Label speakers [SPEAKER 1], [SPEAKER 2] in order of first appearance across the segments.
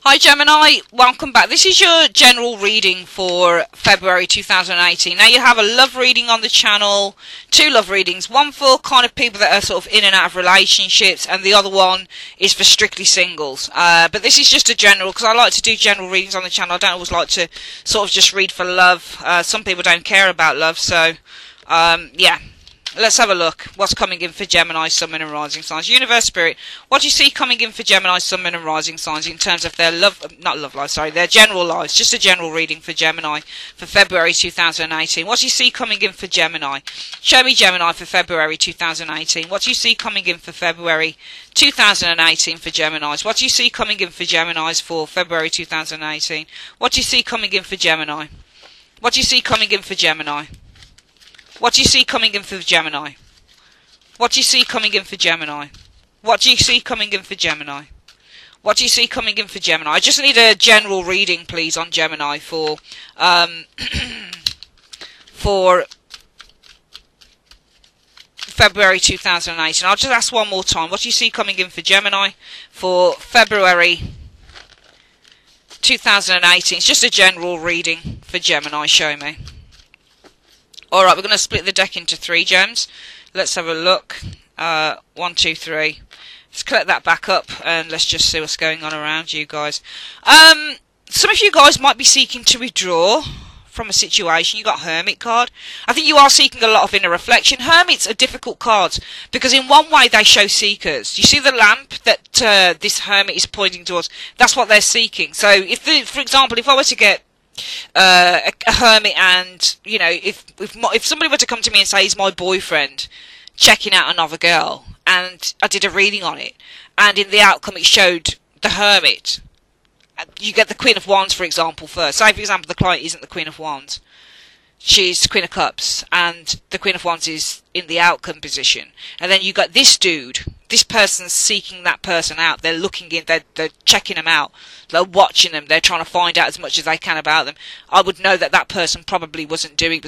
[SPEAKER 1] Hi Gemini, welcome back. This is your general reading for February 2018. Now you have a love reading on the channel, two love readings, one for kind of people that are sort of in and out of relationships, and the other one is for strictly singles. But this is just a general, because I like to do general readings on the channel. I don't always like to sort of just read for love. Some people don't care about love, so yeah. Let's have a look. What's coming in for Gemini, Sun, Moon and Rising signs? Universe, Spirit, what do you see coming in for Gemini, Sun, Moon and Rising signs in terms of their their general lives? Just a general reading for Gemini for February 2018. What do you see coming in for Gemini? Show me Gemini for February 2018. What do you see coming in for February 2018 for Geminis? What do you see coming in for Geminis for February 2018? What do you see coming in for Gemini? What do you see coming in for Gemini? What do you see coming in for Gemini? What do you see coming in for Gemini? What do you see coming in for Gemini? What do you see coming in for Gemini? I just need a general reading, please, on Gemini for for February 2018. I'll just ask one more time. What do you see coming in for Gemini for February 2018? It's just a general reading for Gemini. Show me. Alright, we're going to split the deck into 3 gems. Let's have a look. 1, 2, 3. Let's collect that back up and let's just see what's going on around you guys. Some of you guys might be seeking to withdraw from a situation. You got Hermit card. I think you are seeking a lot of inner reflection. Hermits are difficult cards because in one way they show seekers. You see the lamp that this Hermit is pointing towards? That's what they're seeking. So, for example, if I were to get a hermit, and you know, if somebody were to come to me and say he's my boyfriend checking out another girl, and I did a reading on it, and in the outcome it showed the hermit, you get the Queen of Wands, for example, first. Say, for example, the client isn't the Queen of Wands, she's Queen of Cups, and the Queen of Wands is in the outcome position, and then you got this dude. This person's seeking that person out. They're looking in. They're checking them out. They're watching them. They're trying to find out as much as they can about them. I would know that that person probably was doing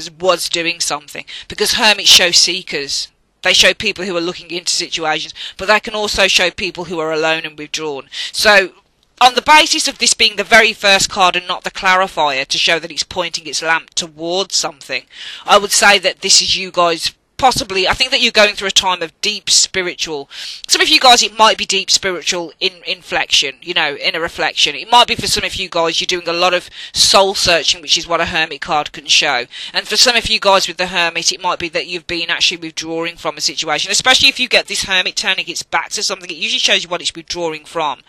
[SPEAKER 1] something, because hermits show seekers. They show people who are looking into situations, but they can also show people who are alone and withdrawn. So, on the basis of this being the very first card and not the clarifier to show that it's pointing its lamp towards something, I would say that this is you guys. Possibly, I think that you're going through a time of deep spiritual. Some of you guys, it might be deep spiritual inflection, you know, inner reflection. It might be for some of you guys, you're doing a lot of soul searching, which is what a Hermit card can show. And for some of you guys with the Hermit, it might be that you've been actually withdrawing from a situation. Especially if you get this Hermit turning its back to something, it usually shows you what it's withdrawing from.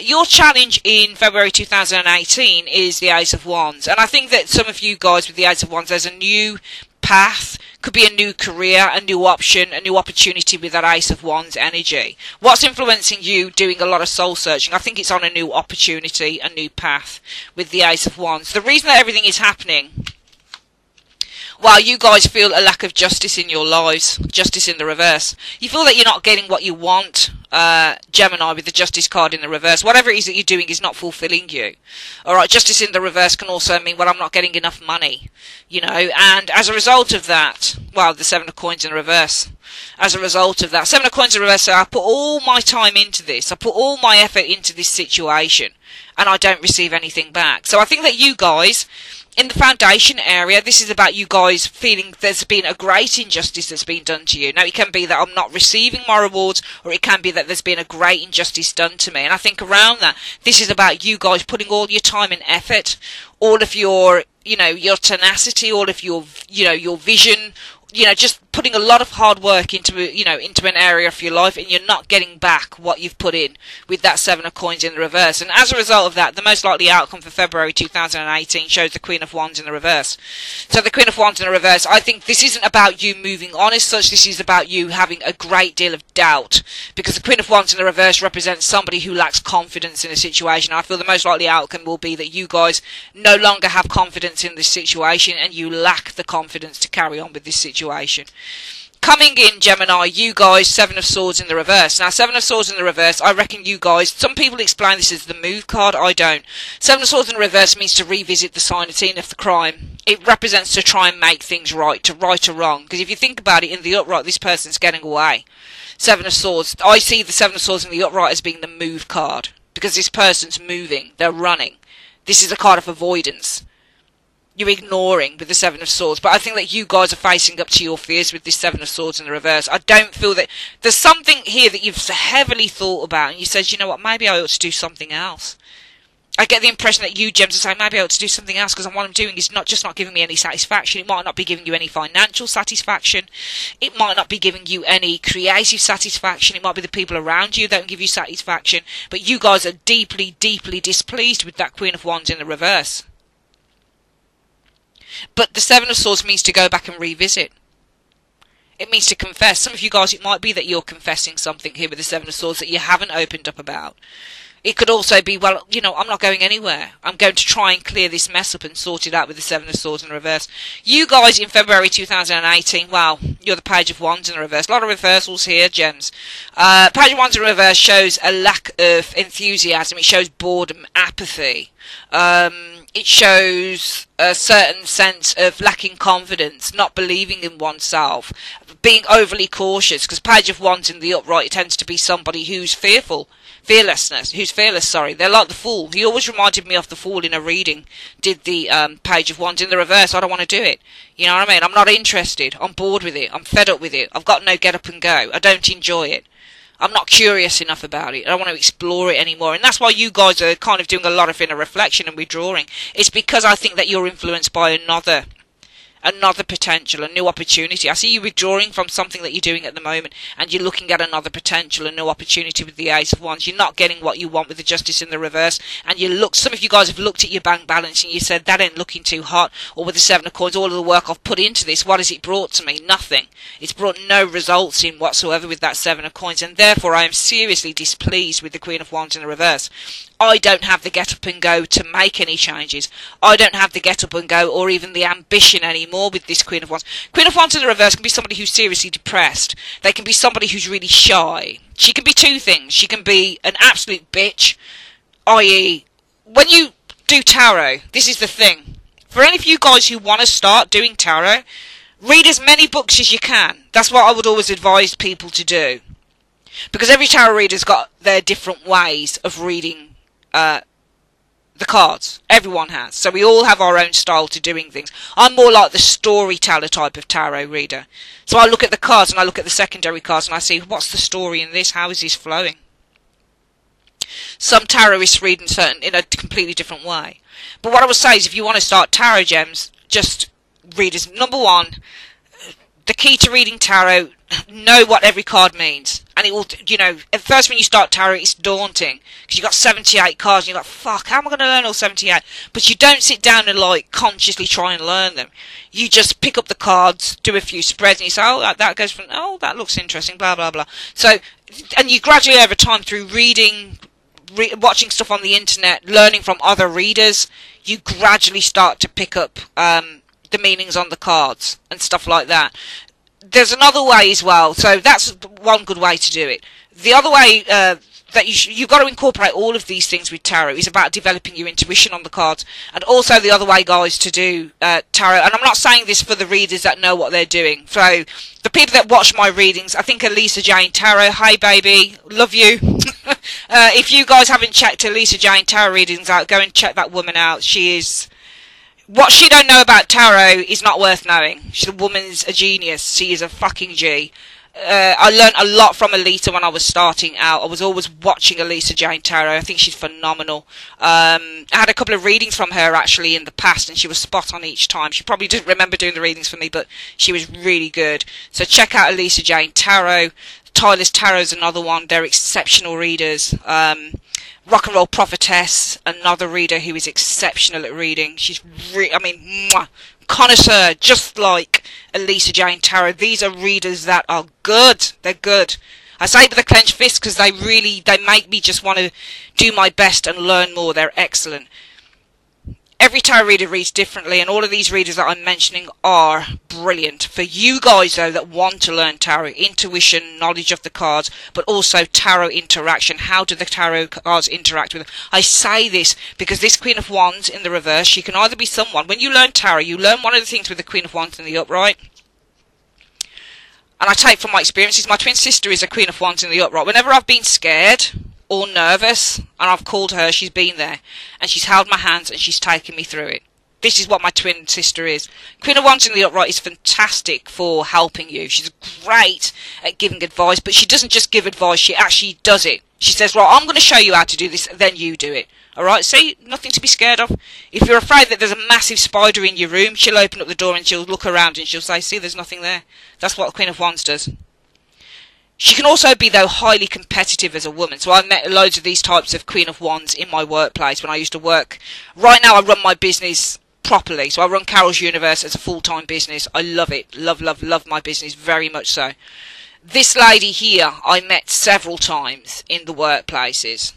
[SPEAKER 1] Your challenge in February 2018 is the Ace of Wands. And I think that some of you guys with the Ace of Wands, there's a new path, could be a new career, a new option, a new opportunity with that Ace of Wands energy. What's influencing you doing a lot of soul searching? I think it's on a new opportunity, a new path with the Ace of Wands. The reason that everything is happening, well, you guys feel a lack of justice in your lives, justice in the reverse. You feel that you're not getting what you want, Gemini, with the Justice card in the reverse. Whatever it is that you're doing is not fulfilling you. Alright, justice in the reverse can also mean, well, I'm not getting enough money, you know, and as a result of that, well, the 7 of Coins in the reverse. As a result of that, 7 of Coins in the reverse, so I put all my time into this, I put all my effort into this situation, and I don't receive anything back. So I think that you guys, in the foundation area, this is about you guys feeling there's been a great injustice that's been done to you. Now, it can be that I'm not receiving my rewards, or it can be that there's been a great injustice done to me. And I think around that, this is about you guys putting all your time and effort, all of your, you know, your tenacity, all of your, you know, your vision, you know, just putting a lot of hard work into, you know, into an area of your life, and you're not getting back what you've put in with that 7 of Coins in the reverse. And as a result of that, the most likely outcome for February 2018 shows the Queen of Wands in the reverse. So the Queen of Wands in the reverse, I think this isn't about you moving on as such, this is about you having a great deal of doubt, because the Queen of Wands in the reverse represents somebody who lacks confidence in a situation. I feel the most likely outcome will be that you guys no longer have confidence in this situation, and you lack the confidence to carry on with this situation. Coming in, Gemini, you guys, 7 of Swords in the reverse. Now, 7 of Swords in the reverse, I reckon you guys, some people explain this as the move card, I don't. 7 of Swords in the reverse means to revisit the sign of the crime. It represents to try and make things right, to right or wrong. Because if you think about it, in the upright, this person's getting away. 7 of Swords, I see the 7 of Swords in the upright as being the move card. because this person's moving, they're running. This is a card of avoidance. You're ignoring with the Seven of Swords, but I think that you guys are facing up to your fears with this Seven of Swords in the reverse. I don't feel that there's something here that you've heavily thought about, and you said, you know what, maybe I ought to do something else. I get the impression that you, Gems, are saying, maybe I ought to do something else, because what I'm doing is just not giving me any satisfaction. It might not be giving you any financial satisfaction. It might not be giving you any creative satisfaction. It might be the people around you that don't give you satisfaction. But you guys are deeply, deeply displeased with that Queen of Wands in the reverse. But the Seven of Swords means to go back and revisit. It means to confess. Some of you guys, it might be that you're confessing something here with the Seven of Swords that you haven't opened up about. It could also be, well, you know, I'm not going anywhere. I'm going to try and clear this mess up and sort it out with the Seven of Swords in reverse. You guys in February 2018, well, you're the Page of Wands in reverse. A lot of reversals here, Gems. Page of Wands in reverse shows a lack of enthusiasm. It shows boredom, apathy. It shows a certain sense of lacking confidence, not believing in oneself, being overly cautious, because Page of Wands in the upright tends to be somebody who's fearful. Who's fearless, sorry. They're like the Fool. He always reminded me of the Fool in a reading. Did the Page of Wands in the reverse. I don't want to do it. You know what I mean? I'm not interested. I'm bored with it. I'm fed up with it. I've got no get up and go. I don't enjoy it. I'm not curious enough about it. I don't want to explore it anymore. And that's why you guys are kind of doing a lot of inner reflection and withdrawing. It's because I think that you're influenced by another potential, a new opportunity. I see you withdrawing from something that you're doing at the moment, and you're looking at another potential, a new opportunity with the Ace of Wands. You're not getting what you want with the Justice in the reverse, and some of you guys have looked at your bank balance and you said, that ain't looking too hot. Or with the Seven of Coins, all of the work I've put into this, what has it brought to me? Nothing. It's brought no results in whatsoever with that Seven of Coins, and therefore I am seriously displeased with the Queen of Wands in the reverse. I don't have the get up and go to make any changes. I don't have the get up and go or even the ambition anymore with this Queen of Wands. Queen of Wands in the reverse can be somebody who's seriously depressed. They can be somebody who's really shy. She can be two things. She can be an absolute bitch, i.e., when you do tarot, this is the thing. For any of you guys who want to start doing tarot, read as many books as you can. That's what I would always advise people to do. Because every tarot reader's got their different ways of reading the cards. Everyone has. So we all have our own style to doing things. I'm more like the storyteller type of tarot reader. So I look at the cards and I look at the secondary cards and I see, what's the story in this? How is this flowing? Some tarotists read in a completely different way. But what I would say is, if you want to start tarot, Gems, just read as number one, the key to reading tarot, know what every card means. And it will, you know, at first when you start tarot, it's daunting. Because you've got 78 cards, and you're like, fuck, how am I going to learn all 78? But you don't sit down and, like, consciously try and learn them. You just pick up the cards, do a few spreads, and you say, oh, that goes from, oh, that looks interesting, blah, blah, blah. So, and you gradually over time, through reading, watching stuff on the internet, learning from other readers, you gradually start to pick up the meanings on the cards and stuff like that. There's another way as well, so that's one good way to do it. The other way that you've got to incorporate all of these things with tarot is about developing your intuition on the cards. And also the other way, guys, to do tarot, and I'm not saying this for the readers that know what they're doing. So the people that watch my readings, I think Elisa Jane Tarot, hi baby, love you. If you guys haven't checked Elisa Jane Tarot readings out, go and check that woman out. She is... What she don't know about tarot is not worth knowing. The woman's a genius. She is a fucking G. I learned a lot from Elisa when I was starting out. I was always watching Elisa Jane Tarot. I think she's phenomenal. I had a couple of readings from her actually in the past, and she was spot on each time. She probably didn't remember doing the readings for me, but she was really good. So check out Elisa Jane Tarot. Tyler's Tarot's another one. They're exceptional readers. Rock and Roll Prophetess, another reader who is exceptional at reading. She's mwah, connoisseur, just like Elisa Jane Tarot. These are readers that are good. They're good. I say it with a clenched fist because they make me just want to do my best and learn more. They're excellent. Every tarot reader reads differently, and all of these readers that I'm mentioning are brilliant. For you guys, though, that want to learn tarot, intuition, knowledge of the cards, but also tarot interaction. How do the tarot cards interact with them? I say this because this Queen of Wands in the reverse, she can either be someone... When you learn tarot, you learn one of the things with the Queen of Wands in the upright. And I take from my experiences, my twin sister is a Queen of Wands in the upright. Whenever I've been scared... or nervous, and I've called her, she's been there, and she's held my hands and she's taken me through it. This is what my twin sister is. Queen of Wands in the upright is fantastic for helping you. She's great at giving advice, but she doesn't just give advice, she actually does it. She says, right, I'm going to show you how to do this, then you do it. Alright, see, nothing to be scared of. If you're afraid that there's a massive spider in your room, she'll open up the door and she'll look around and she'll say, see, there's nothing there. That's what the Queen of Wands does. She can also be, though, highly competitive as a woman. So I've met loads of these types of Queen of Wands in my workplace when I used to work. Right now I run my business properly. So I run Carol's Universe as a full-time business. I love it. Love, love, love my business, very much so. This lady here I met several times in the workplaces.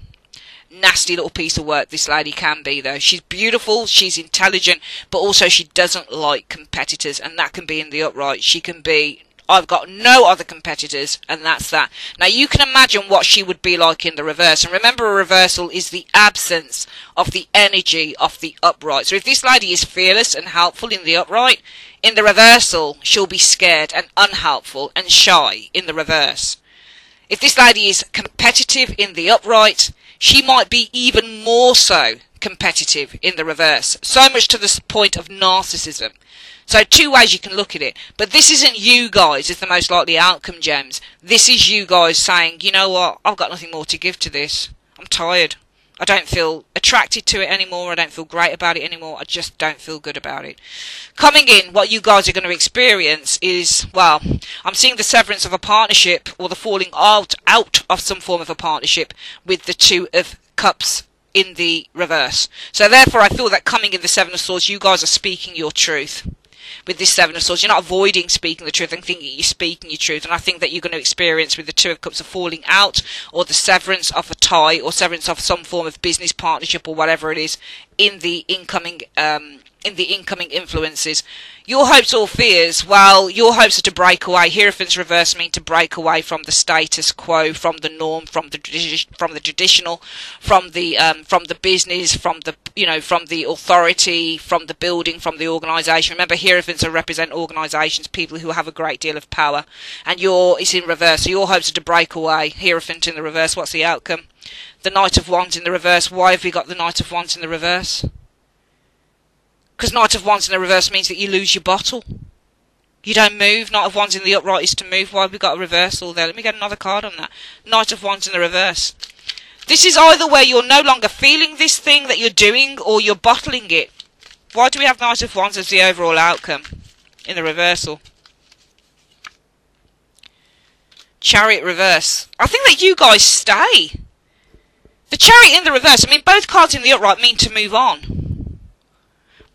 [SPEAKER 1] Nasty little piece of work this lady can be, though. She's beautiful, she's intelligent, but also she doesn't like competitors, and that can be in the upright. She can be, I've got no other competitors, and that's that. Now you can imagine what she would be like in the reverse, and remember, a reversal is the absence of the energy of the upright. So if this lady is fearless and helpful in the upright, in the reversal she'll be scared and unhelpful and shy in the reverse. If this lady is competitive in the upright, she might be even more so competitive in the reverse. So much to the point of narcissism. So two ways you can look at it. But this isn't you guys as the most likely outcome, gems. This is you guys saying, you know what, I've got nothing more to give to this. I'm tired. I don't feel attracted to it anymore. I don't feel great about it anymore. I just don't feel good about it. Coming in, what you guys are going to experience is, well, I'm seeing the severance of a partnership, or the falling out of some form of a partnership with the Two of Cups in the reverse. So therefore I feel that coming in the Seven of Swords, you guys are speaking your truth. With this Seven of Swords, you're not avoiding speaking the truth and thinking you're speaking your truth. And I think that you're going to experience with the Two of Cups a falling out, or the severance of a tie, or severance of some form of business partnership, or whatever it is, in the incoming influences. Your hopes or fears, well, your hopes are to break away. Hierophant's reverse mean to break away from the status quo, from the norm, from the traditional, from the business, from the authority, from the building, from the organisation. Remember, Hierophants represent organisations, people who have a great deal of power, and it's in reverse. So your hopes are to break away. Hierophant in the reverse. What's the outcome? The Knight of Wands in the reverse. Why have we got the Knight of Wands in the reverse? Because Knight of Wands in the reverse means that you lose your bottle. You don't move. Knight of Wands in the upright is to move. Why have we got a reversal there? Let me get another card on that. Knight of Wands in the reverse. This is either where you're no longer feeling this thing that you're doing, or you're bottling it. Why do we have Knight of Wands as the overall outcome in the reversal? Chariot reverse. I think that you guys stay. The Chariot in the reverse, I mean, both cards in the upright mean to move on.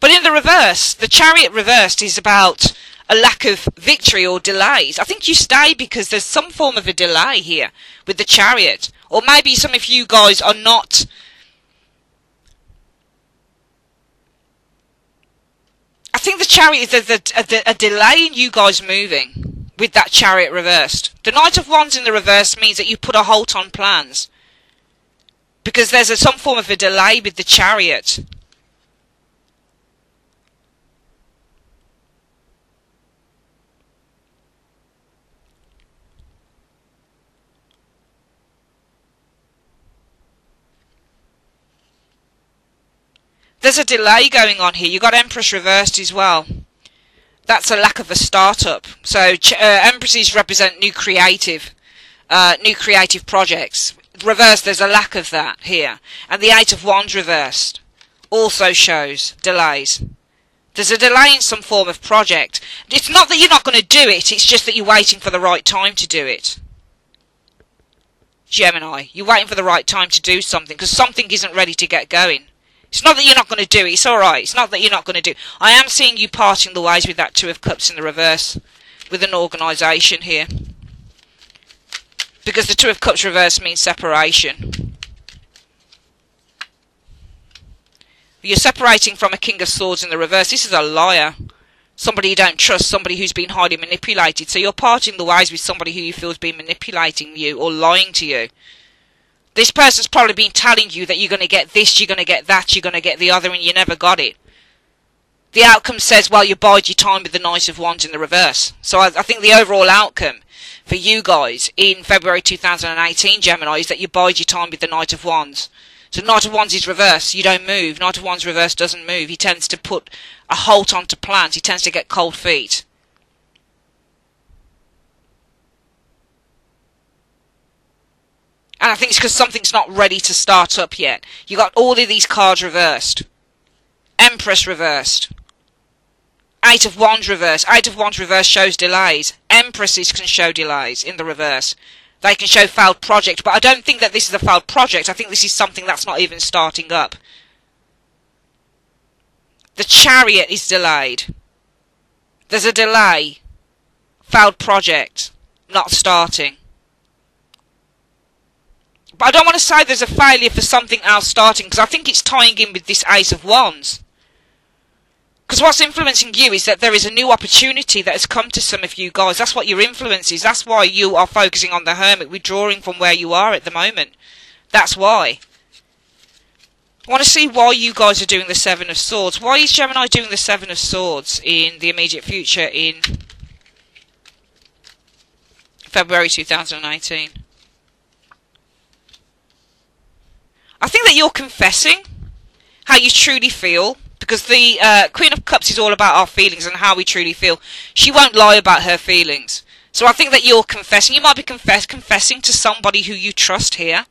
[SPEAKER 1] But in the reverse, the Chariot reversed is about a lack of victory or delays. I think you stay because there's some form of a delay here with the Chariot. Or maybe some of you guys are not... I think the Chariot is a delay in you guys moving with that Chariot reversed. The Knight of Wands in the reverse means that you put a halt on plans. Because there's some form of a delay with the Chariot. There's a delay going on here. You've got Empress reversed as well. That's a lack of a startup. So Empresses represent new creative projects. Reversed, there's a lack of that here. And the Eight of Wands reversed also shows delays. There's a delay in some form of project. It's not that you're not going to do it, it's just that you're waiting for the right time to do it. Gemini, you're waiting for the right time to do something, because something isn't ready to get going. It's not that you're not going to do it, it's alright. It's not that you're not going to do it. I am seeing you parting the ways with that Two of Cups in the reverse, with an organisation here. Because the Two of Cups reverse means separation. You're separating from a King of Swords in the reverse. This is a liar. Somebody you don't trust, somebody who's been highly manipulated. So you're parting the ways with somebody who you feel has been manipulating you or lying to you. This person's probably been telling you that you're going to get this, you're going to get that, you're going to get the other, and you never got it. The outcome says, well, you bide your time with the Knight of Wands in the reverse. So I think the overall outcome for you guys in February 2018, Gemini, is that you bide your time with the Knight of Wands. So Knight of Wands is reverse. You don't move. Knight of Wands reverse doesn't move. He tends to put a halt onto plans. He tends to get cold feet. And I think it's because something's not ready to start up yet. You got all of these cards reversed. Empress reversed. Eight of Wands reversed. Eight of Wands reversed shows delays. Empresses can show delays in the reverse. They can show failed project, but I don't think that this is a failed project. I think this is something that's not even starting up. The Chariot is delayed. There's a delay. Failed project. Not starting. But I don't want to say there's a failure for something else starting, because I think it's tying in with this Ace of Wands. Because what's influencing you is that there is a new opportunity that has come to some of you guys. That's what your influence is. That's why you are focusing on the Hermit, withdrawing from where you are at the moment. That's why. I want to see why you guys are doing the Seven of Swords. Why is Gemini doing the Seven of Swords in the immediate future in February 2018? I think that you're confessing how you truly feel. Because the Queen of Cups is all about our feelings and how we truly feel. She won't lie about her feelings. So I think that you're confessing. You might be confessing to somebody who you trust here.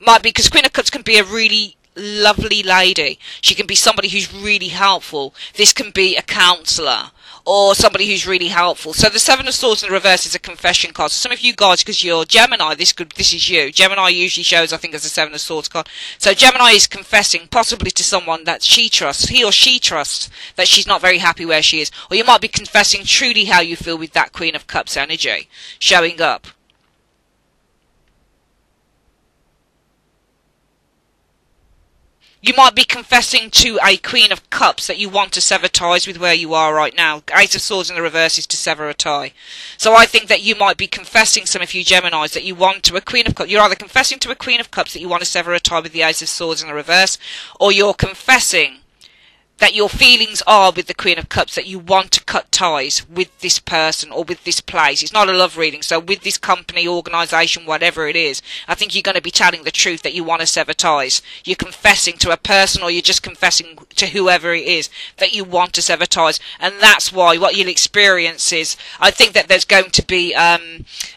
[SPEAKER 1] Might be because Queen of Cups can be a really lovely lady. She can be somebody who's really helpful. This can be a counsellor or somebody who's really helpful. So the Seven of Swords in the reverse is a confession card. So some of you guys, because you're Gemini, this is you. Gemini usually shows, I think, as a Seven of Swords card. So Gemini is confessing, possibly to someone that she trusts, he or she trusts, that she's not very happy where she is. Or you might be confessing truly how you feel with that Queen of Cups energy showing up. You might be confessing to a Queen of Cups that you want to sever ties with where you are right now. Ace of Swords in the reverse is to sever a tie. So I think that you might be confessing, some of you Geminis, that you want to a Queen of Cups. You're either confessing to a Queen of Cups that you want to sever a tie with the Ace of Swords in the reverse, or you're confessing that your feelings are with the Queen of Cups, that you want to cut ties with this person or with this place. It's not a love reading, so with this company, organisation, whatever it is, I think you're going to be telling the truth that you want to sever ties. You're confessing to a person, or you're just confessing to whoever it is that you want to sever ties. And that's why what you'll experience is, I think that there's going to be, you're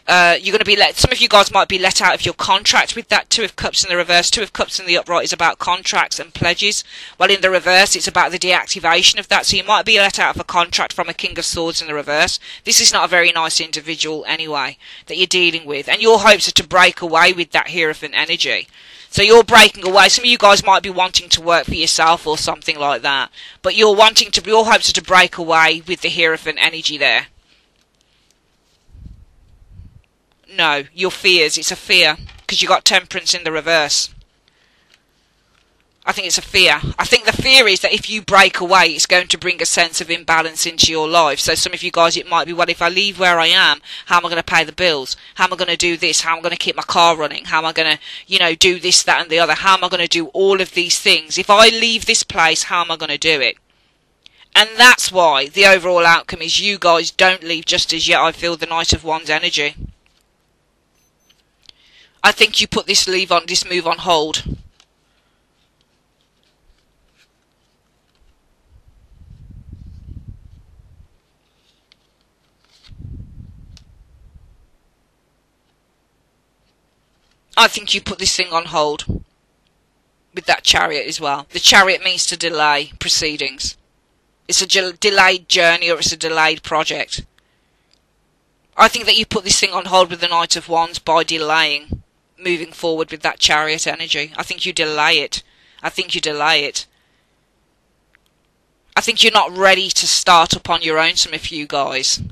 [SPEAKER 1] going to be some of you guys might be let out of your contract with that Two of Cups in the reverse. Two of Cups in the upright is about contracts and pledges, while in the reverse it's about the deactivation of that. So you might be let out of a contract from a King of Swords in the reverse. This is not a very nice individual anyway that you're dealing with, and your hopes are to break away with that Hierophant energy. So you're breaking away. Some of you guys might be wanting to work for yourself or something like that, but your hopes are to break away with the Hierophant energy there. No, your fears. It's a fear because you got Temperance in the reverse. I think it's a fear. I think the fear is that if you break away, it's going to bring a sense of imbalance into your life. So some of you guys, it might be, well, if I leave where I am, how am I going to pay the bills? How am I going to do this? How am I going to keep my car running? How am I going to, do this, that and the other? How am I going to do all of these things? If I leave this place, how am I going to do it? And that's why the overall outcome is you guys don't leave just as yet. I feel the Knight of Wands energy. I think you put this move on hold. I think you put this thing on hold with that Chariot as well. The Chariot means to delay proceedings. It's a delayed journey, or it's a delayed project. I think that you put this thing on hold with the Knight of Wands by delaying moving forward with that Chariot energy. I think you delay it. I think you delay it. I think you're not ready to start up on your own, some of you guys.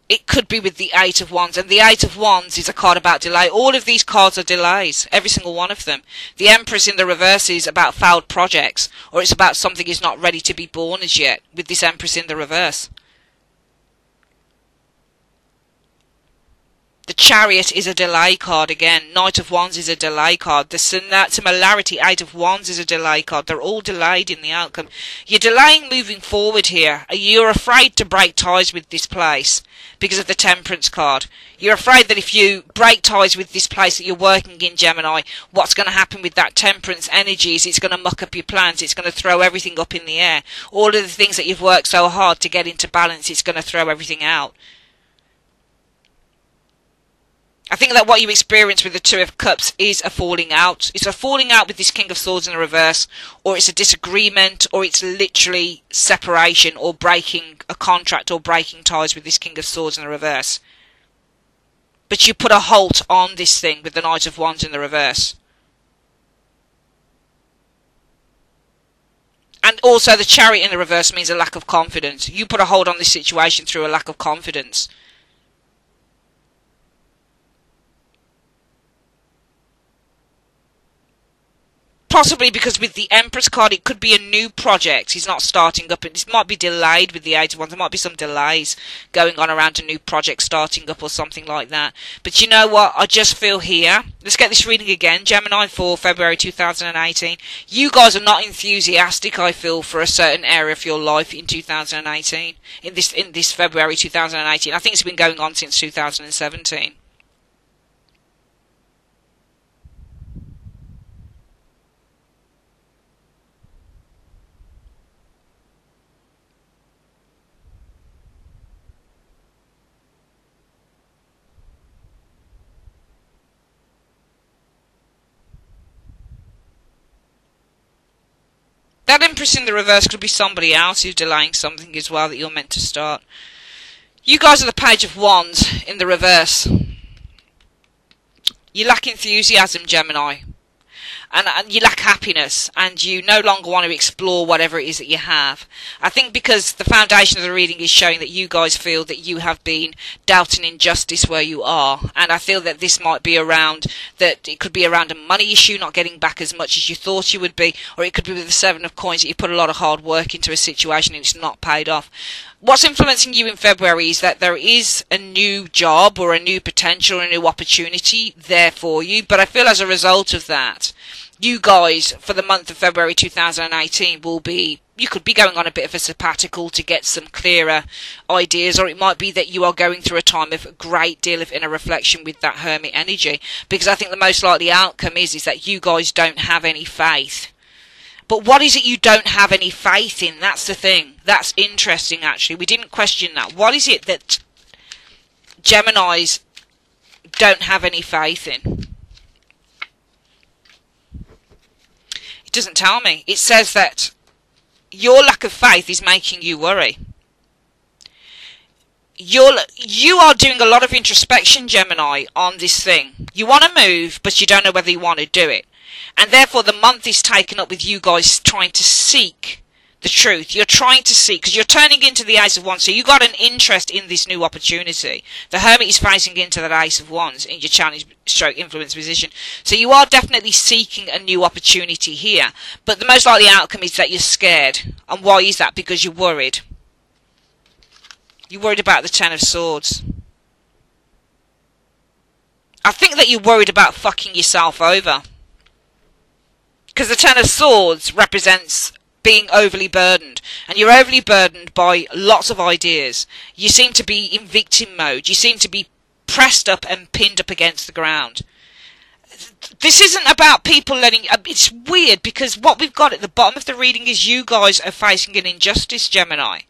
[SPEAKER 1] It could be with the Eight of Wands, and the Eight of Wands is a card about delay. All of these cards are delays, every single one of them. The Empress in the reverse is about failed projects, or it's about something is not ready to be born as yet, with this Empress in the reverse. The Chariot is a delay card again. Knight of Wands is a delay card. The Similarity, Eight of Wands is a delay card. They're all delayed in the outcome. You're delaying moving forward here. You're afraid to break ties with this place because of the Temperance card. You're afraid that if you break ties with this place that you're working in, Gemini, what's going to happen with that Temperance energy is it's going to muck up your plans. It's going to throw everything up in the air. All of the things that you've worked so hard to get into balance, it's going to throw everything out. I think that what you experience with the Two of Cups is a falling out. It's a falling out with this King of Swords in the reverse, or it's a disagreement, or it's literally separation, or breaking a contract, or breaking ties with this King of Swords in the reverse. But you put a halt on this thing with the Knight of Wands in the reverse. And also the Chariot in the reverse means a lack of confidence. You put a hold on this situation through a lack of confidence. Possibly because with the Empress card, it could be a new project. He's not starting up. This might be delayed with the Eight of Wands. There might be some delays going on around a new project starting up or something like that. But you know what? I just feel here. Let's get this reading again. Gemini for February 2018. You guys are not enthusiastic, I feel, for a certain area of your life in 2018. In this February 2018. I think it's been going on since 2017. That Empress in the reverse could be somebody else who's delaying something as well that you're meant to start. You guys are the Page of Wands in the reverse. You lack enthusiasm, Gemini. And you lack happiness, and you no longer want to explore whatever it is that you have. I think because the foundation of the reading is showing that you guys feel that you have been doubting injustice where you are, and I feel that this might be around, that it could be around a money issue, not getting back as much as you thought you would be, or it could be with the Seven of Coins that you put a lot of hard work into a situation and it's not paid off. What's influencing you in February is that there is a new job or a new potential or a new opportunity there for you, but I feel as a result of that, you guys, for the month of February 2018, you could be going on a bit of a sabbatical to get some clearer ideas, or it might be that you are going through a time of a great deal of inner reflection with that Hermit energy, because I think the most likely outcome is that you guys don't have any faith. But what is it you don't have any faith in? That's the thing. That's interesting, actually. We didn't question that. What is it that Geminis don't have any faith in? It doesn't tell me. It says that your lack of faith is making you worry. You are doing a lot of introspection, Gemini, on this thing. You want to move, but you don't know whether you want to do it. And therefore the month is taken up with you guys trying to seek the truth. You're trying to seek, because you're turning into the Ace of Wands, so you got an interest in this new opportunity. The Hermit is facing into that Ace of Wands in your challenge stroke influence position. So you are definitely seeking a new opportunity here. But the most likely outcome is that you're scared. And why is that? Because you're worried. You're worried about the Ten of Swords. I think that you're worried about fucking yourself over. Because the Ten of Swords represents being overly burdened. And you're overly burdened by lots of ideas. You seem to be in victim mode. You seem to be pressed up and pinned up against the ground. This isn't about people letting... It's weird, because what we've got at the bottom of the reading is you guys are facing an injustice, Gemini.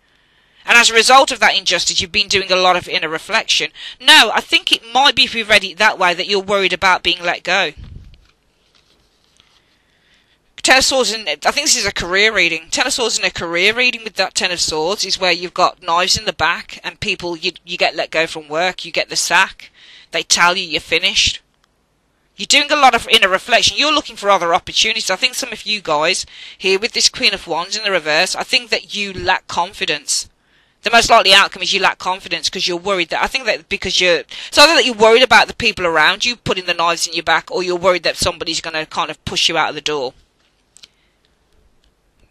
[SPEAKER 1] And as a result of that injustice, you've been doing a lot of inner reflection. No, I think it might be, if we read it that way, that you're worried about being let go. Ten of Swords, I think this is a career reading. Ten of Swords in a career reading with that Ten of Swords is where you've got knives in the back and people, you get let go from work, you get the sack, they tell you you're finished. You're doing a lot of inner reflection. You're looking for other opportunities. I think some of you guys here with this Queen of Wands in the reverse, I think that you lack confidence. The most likely outcome is you lack confidence because you're worried that, I think that because it's either that you're worried about the people around you putting the knives in your back, or you're worried that somebody's going to kind of push you out of the door.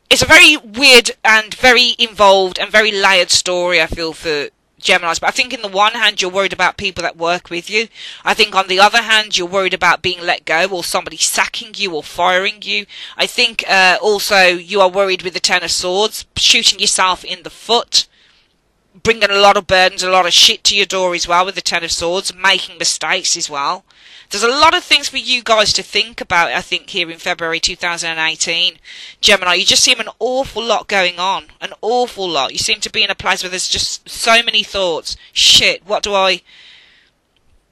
[SPEAKER 1] It's a very weird and very involved and very layered story, I feel, for Geminis, but I think in the one hand you're worried about people that work with you. I think on the other hand you're worried about being let go or somebody sacking you or firing you. I think also you are worried with the Ten of Swords, shooting yourself in the foot, bringing a lot of burdens, a lot of shit to your door as well with the Ten of Swords, making mistakes as well. There's a lot of things for you guys to think about, I think, here in February 2018. Gemini, you just seem an awful lot going on. An awful lot. You seem to be in a place where there's just so many thoughts. Shit, what do I...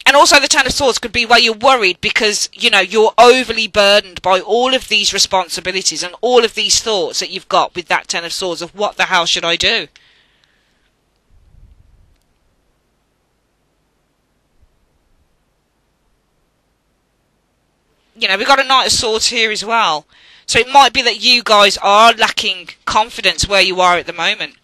[SPEAKER 1] And also the Ten of Swords could be where you're worried because, you know, you're overly burdened by all of these responsibilities and all of these thoughts that you've got with that Ten of Swords of what the hell should I do? You know, we've got a Knight of Swords here as well. So it might be that you guys are lacking confidence where you are at the moment.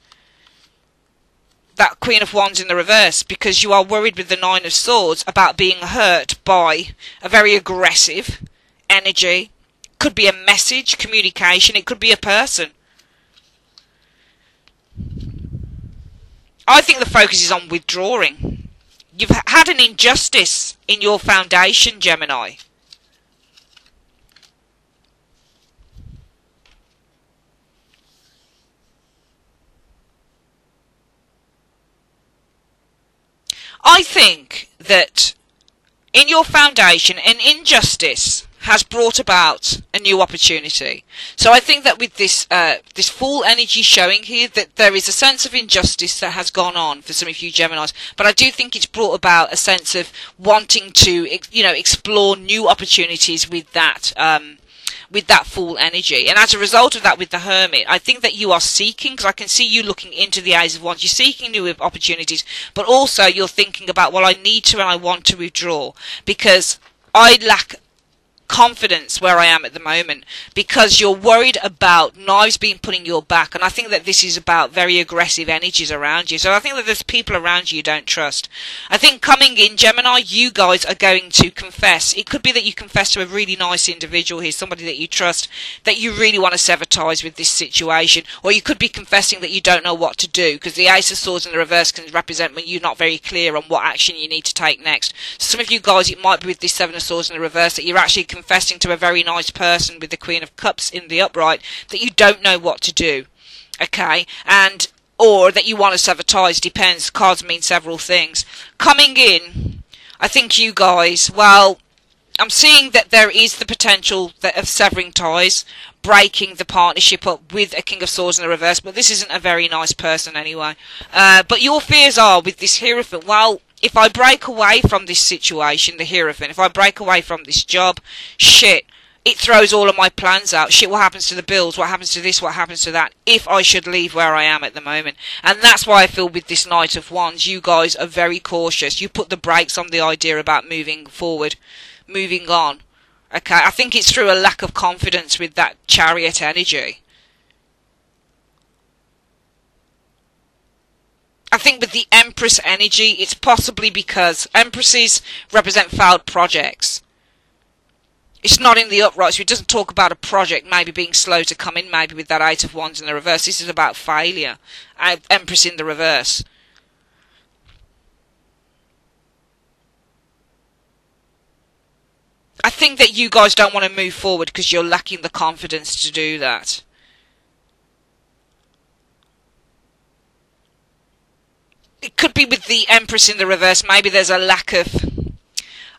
[SPEAKER 1] That Queen of Wands in the reverse, because you are worried with the Nine of Swords about being hurt by a very aggressive energy. Could be a message, communication, it could be a person. I think the focus is on withdrawing. You've had an injustice in your foundation, Gemini. I think that in your foundation, an injustice has brought about a new opportunity. So I think that with this this full energy showing here, that there is a sense of injustice that has gone on for some of you Geminis. But I do think it's brought about a sense of wanting to, you know, explore new opportunities with that full energy. And as a result of that with the Hermit, I think that you are seeking, because I can see you looking into the Ace of Wands, you're seeking new opportunities, but also you're thinking about, well, I need to and I want to withdraw because I lack confidence where I am at the moment, because you're worried about knives being put in your back, and I think that this is about very aggressive energies around you. So I think that there's people around you don't trust. I think coming in, Gemini, you guys are going to confess. It could be that you confess to a really nice individual here, somebody that you trust, that you really want to sever ties with this situation, or you could be confessing that you don't know what to do, because the Ace of Swords in the reverse can represent when you're not very clear on what action you need to take next. So some of you guys, it might be with this Seven of Swords in the reverse that you're actually confessing to a very nice person with the Queen of Cups in the upright that you don't know what to do, okay, and or that you want to sever ties. Depends. Cards mean several things. Coming in, I think you guys, well, I'm seeing that there is the potential of severing ties, breaking the partnership up with a King of Swords in the reverse, but this isn't a very nice person anyway. But your fears are with this Hierophant, well, if I break away from this situation, the Hierophant, if I break away from this job, shit, it throws all of my plans out. Shit, what happens to the bills? What happens to this? What happens to that? If I should leave where I am at the moment. And that's why I feel with this Knight of Wands, you guys are very cautious. You put the brakes on the idea about moving forward, moving on. Okay, I think it's through a lack of confidence with that Chariot energy. I think with the Empress energy, it's possibly because Empresses represent failed projects. It's not in the upright, so it doesn't talk about a project maybe being slow to come in, maybe with that Eight of Wands in the reverse. This is about failure. Empress in the reverse. I think that you guys don't want to move forward because you're lacking the confidence to do that. It could be with the Empress in the reverse. Maybe there's a lack of...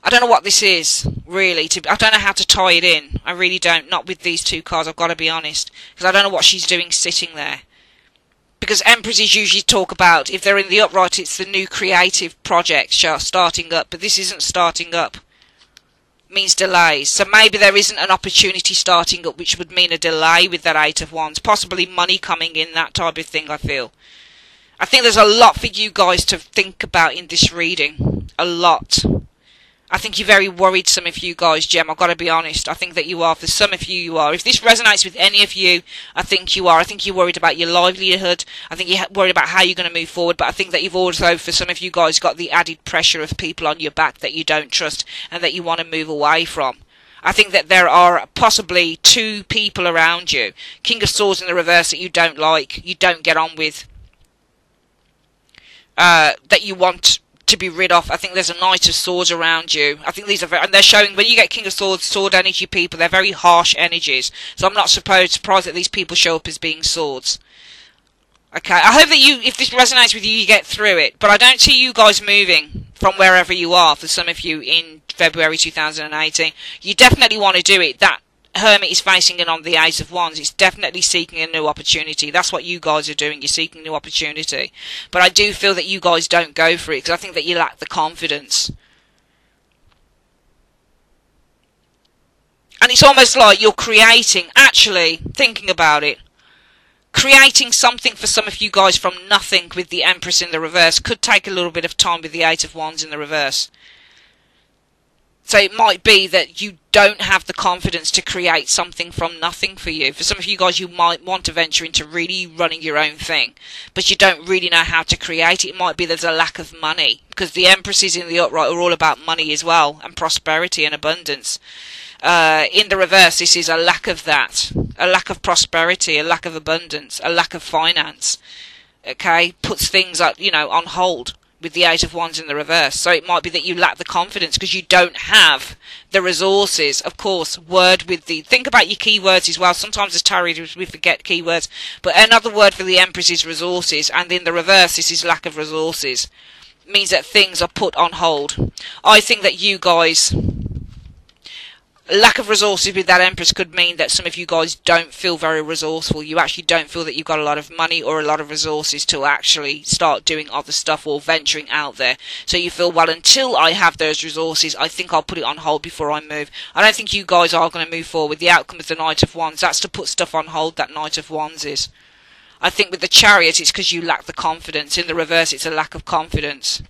[SPEAKER 1] I don't know what this is, really. I don't know how to tie it in. I really don't. Not with these two cards, I've got to be honest. Because I don't know what she's doing sitting there. Because Empresses usually talk about, if they're in the upright, it's the new creative project starting up. But this isn't starting up. It means delays. So maybe there isn't an opportunity starting up, which would mean a delay with that Eight of Wands. Possibly money coming in, that type of thing, I feel. I think there's a lot for you guys to think about in this reading. A lot. I think you're very worried, some of you guys, Gem. I've got to be honest. I think that you are. For some of you, you are. If this resonates with any of you, I think you are. I think you're worried about your livelihood. I think you're worried about how you're going to move forward. But I think that you've also, for some of you guys, got the added pressure of people on your back that you don't trust and that you want to move away from. I think that there are possibly two people around you. King of Swords in the reverse that you don't like, you don't get on with. that you want to be rid of. I think there's a Knight of Swords around you. I think these are and they're showing, when you get King of Swords, sword energy people, they're very harsh energies. So I'm not surprised that these people show up as being swords. Okay, I hope that if this resonates with you, you get through it. But I don't see you guys moving from wherever you are, for some of you, in February 2018. You definitely want to do it. That Hermit is facing in on the Ace of Wands. It's definitely seeking a new opportunity. That's what you guys are doing. You're seeking new opportunity. But I do feel that you guys don't go for it, because I think that you lack the confidence. And it's almost like you're creating, actually, thinking about it, creating something for some of you guys from nothing with the Empress in the reverse could take a little bit of time with the Eight of Wands in the reverse. So it might be that you don't have the confidence to create something from nothing for you. For some of you guys, you might want to venture into really running your own thing, but you don't really know how to create it. It might be there's a lack of money, because the Empresses in the upright are all about money as well, and prosperity and abundance. In the reverse, this is a lack of that. A lack of prosperity, a lack of abundance, a lack of finance. Okay? Puts things up, on hold with the Eight of Wands in the reverse. So it might be that you lack the confidence because you don't have the resources. Of course, think about your keywords as well. Sometimes as tarot readers we forget keywords. But another word for the Empress is resources. And in the reverse, this is lack of resources. It means that things are put on hold. I think that you guys... lack of resources with that Empress could mean that some of you guys don't feel very resourceful. You actually don't feel that you've got a lot of money or a lot of resources to actually start doing other stuff or venturing out there. So you feel, well, until I have those resources, I think I'll put it on hold before I move. I don't think you guys are going to move forward. The outcome of the Knight of Wands, that's to put stuff on hold, that Knight of Wands is. I think with the Chariot, it's because you lack the confidence. In the reverse, it's a lack of confidence.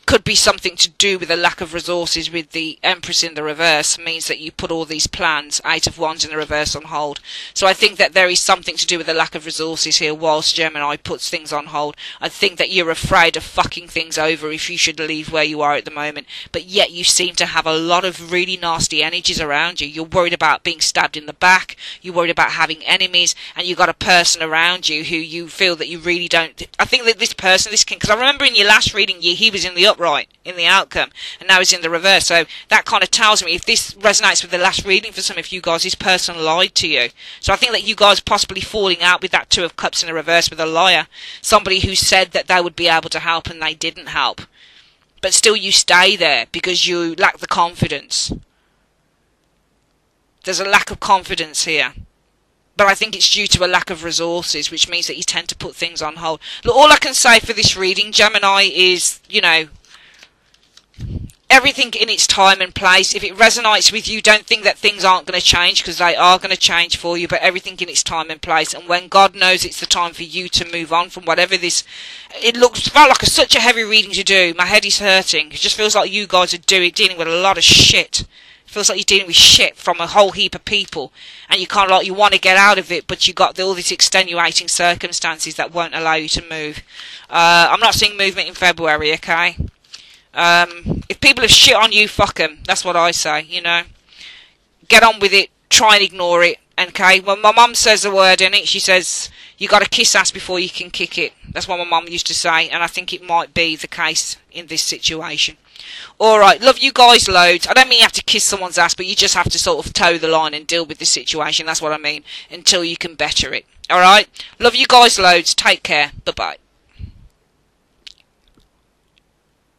[SPEAKER 1] Could be something to do with a lack of resources with the Empress in the reverse, means that you put all these plans, Eight of Wands in the reverse, on hold. So I think that there is something to do with a lack of resources here whilst Gemini puts things on hold. I think that you're afraid of fucking things over if you should leave where you are at the moment, but yet you seem to have a lot of really nasty energies around you. You're worried about being stabbed in the back, you're worried about having enemies, and you've got a person around you who you feel that you really don't... I think that this person, this king, because I remember in your last reading, he was in the upright in the outcome, and now he's in the reverse. So that kind of tells me, if this resonates with the last reading for some of you guys, this person lied to you. So I think that you guys possibly falling out with that Two of Cups in the reverse with a liar, somebody who said that they would be able to help and they didn't help, but still you stay there because you lack the confidence. There's a lack of confidence here. But I think it's due to a lack of resources, which means that you tend to put things on hold. Look, all I can say for this reading, Gemini, is, everything in its time and place. If it resonates with you, don't think that things aren't going to change, because they are going to change for you, but everything in its time and place. And when God knows it's the time for you to move on from whatever this... It felt like such a heavy reading to do. My head is hurting. It just feels like you guys are dealing with a lot of shit. It feels like you're dealing with shit from a whole heap of people, and you kind of you want to get out of it, but you got all these extenuating circumstances that won't allow you to move. I'm not seeing movement in February, okay? If people have shit on you, fuck them. That's what I say, Get on with it. Try and ignore it, okay? When my mum says a word in it, she says, you got to kiss ass before you can kick it. That's what my mum used to say, and I think it might be the case in this situation. Alright, love you guys loads. I don't mean you have to kiss someone's ass, but you just have to sort of toe the line and deal with this situation. That's what I mean, until you can better it. Alright, love you guys loads. Take care. Bye-bye.